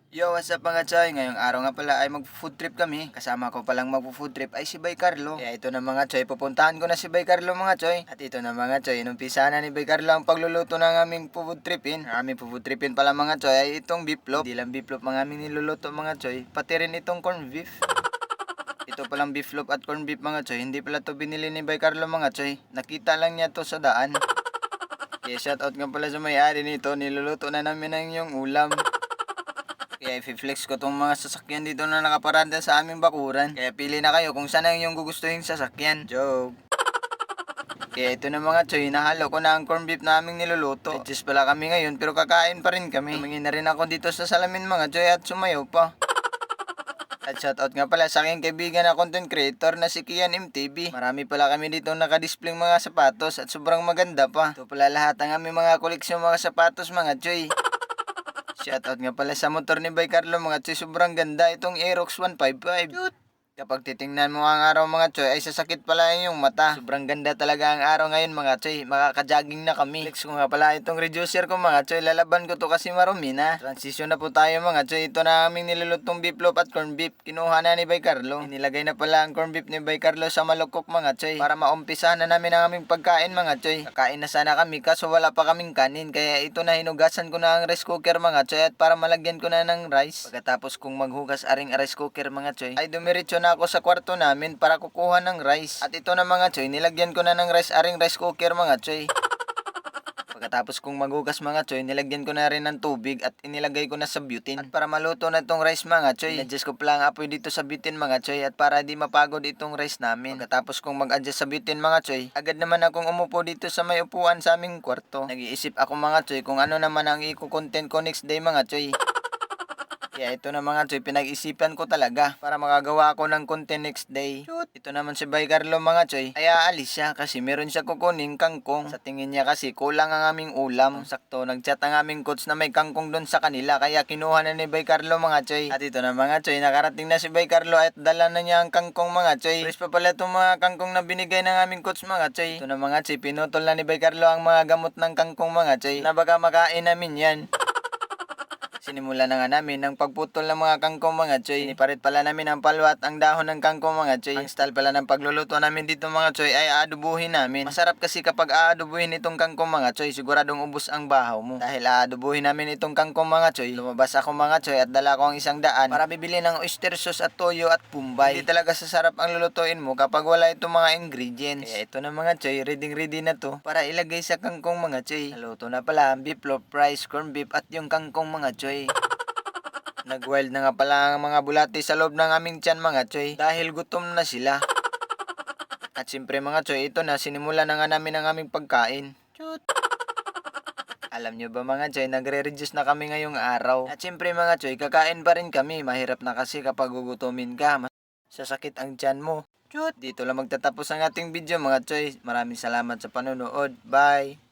Yo, what's up mga choy? Ngayong araw nga pala ay mag-food trip kami. Kasama ko palang mag-food trip ay si Bay Carlo. Kaya ito na mga choy, pupuntahan ko na si Bay Carlo mga choy. At ito na mga choy, inumpisa na ni Bay Carlo ang pagluluto ng aming food tripin. Ang aming food tripin pala mga choy ay itong beefloaf. Hindi lang beefloaf ang aming niluluto mga choy, pati rin itong corned beef. Ito palang beefloaf at corned beef mga choy, hindi pala to binili ni Bay Carlo mga choy. Nakita lang niya to sa daan. Kaya shoutout nga pala sa may-ari nito, niluluto na namin ang yung ulam. Kaya i-flex ko tong mga sasakyan dito na nakaparada sa aming bakuran. Kaya pili na kayo kung saan ang inyong gugustuhin sasakyan. Joke. Kaya ito na mga choy, nahalo ko na ang corned beef na aming niluluto. Adjust pala kami ngayon pero kakain pa rin kami. Tumingin na rin ako dito sa salamin mga choy at sumayaw pa. At shoutout nga pala sa aking kaibigan na content creator na si Kian MTV. Marami pala kami dito nakadisplay mga sapatos at sobrang maganda pa. Ito pala lahat ang aming mga koleksyon mga sapatos mga choy. Shoutout nga pala sa motor ni Bay Carlo mga choy, sobrang ganda itong Aerox 155. Cute! Kapag titingnan mo ang araw mga choy ay sasakit pala yung mata. Sobrang ganda talaga ang araw ngayon mga choy, makaka-jogging na kami. Flex ko nga pala itong reducer ko mga choy, lalaban ko to kasi marumi na. Transition na po tayo mga choy, ito na aming nilulutong beefloaf at corned beef. Kinuha na ni Bay Carlo. Inilagay na pala ang corned beef ni Bay Carlo sa malukok mga choy, para maumpisa na namin ang aming pagkain mga choy. Kakain na sana kami kaso wala pa kaming kanin, kaya ito na hinugasan ko na ang rice cooker mga choy at para malagyan ko na ng rice. Pagkatapos kong maghugas aring rice cooker mga choy, ay dumiretso na ako sa kwarto namin para kukuha ng rice. At ito na mga choy, nilagyan ko na ng rice aring rice cooker mga choy. Pagkatapos kong maghugas mga choy, nilagyan ko na rin ng tubig at inilagay ko na sa butane. At para maluto na itong rice mga choy, in-adjust ko pala ang apoy dito sa butane mga choy at para di mapagod itong rice namin. Pagkatapos kong mag-adjust sa butane mga choy, agad naman akong umupo dito sa may upuan sa aming kwarto. Nag-iisip ako mga choy kung ano naman ang i-content ko next day mga choy. Kaya ito na mga choy, pinag-isipan ko talaga para makagawa ako ng content next day. Shoot! Ito naman si Bay Carlo mga choy, ay aalis siya kasi meron siya kukuning kangkong. Sa tingin niya kasi kulang ang aming ulam. Sakto, nagchat ang aming coach na may kangkong doon sa kanila, kaya kinuha na ni Bay Carlo mga choy. At ito na mga choy, nakarating na si Bay Carlo at dala na niya ang kangkong mga choy. Fresh pa pala itong mga kangkong na binigay ng aming coach mga choy. Ito na mga choy, pinutol na ni Bay Carlo ang mga gamot ng kangkong mga choy na baka makain namin yan. Sinimula na nga namin ang pagputol ng mga kangkong mga choy. Siniparit pala namin ang palwa at ang dahon ng kangkong mga choy. Ang style pala ng pagluluto namin dito mga choy ay aadubuhin namin. Masarap kasi kapag aadubuhin itong kangkong mga choy, siguradong ubos ang bahaw mo. Dahil aadubuhin namin itong kangkong mga choy, lumabas ako mga choy at dala ko ang 100 para bibili ng oyster sauce at toyo at pumbay. Hindi talaga sasarap ang lulutuin mo kapag wala itong mga ingredients. Kaya ito na mga choy, ready na to para ilagay sa kangkong mga choy. Naluto na pala ang beefloaf, rice, corned beef at yung kangkong mga choy. Nag-wild na nga pala ang mga bulati sa loob ng aming tiyan mga choy dahil gutom na sila. At siyempre mga choy, ito na, sinimula na nga namin ang aming pagkain. Chut! Alam nyo ba mga choy, nagre-reduce na kami ngayong araw. At siyempre mga choy, kakain pa rin kami. Mahirap na kasi kapag gugutomin ka, sasakit ang tiyan mo. Chut! Dito lang magtatapos ang ating video mga choy. Maraming salamat sa panonood. Bye!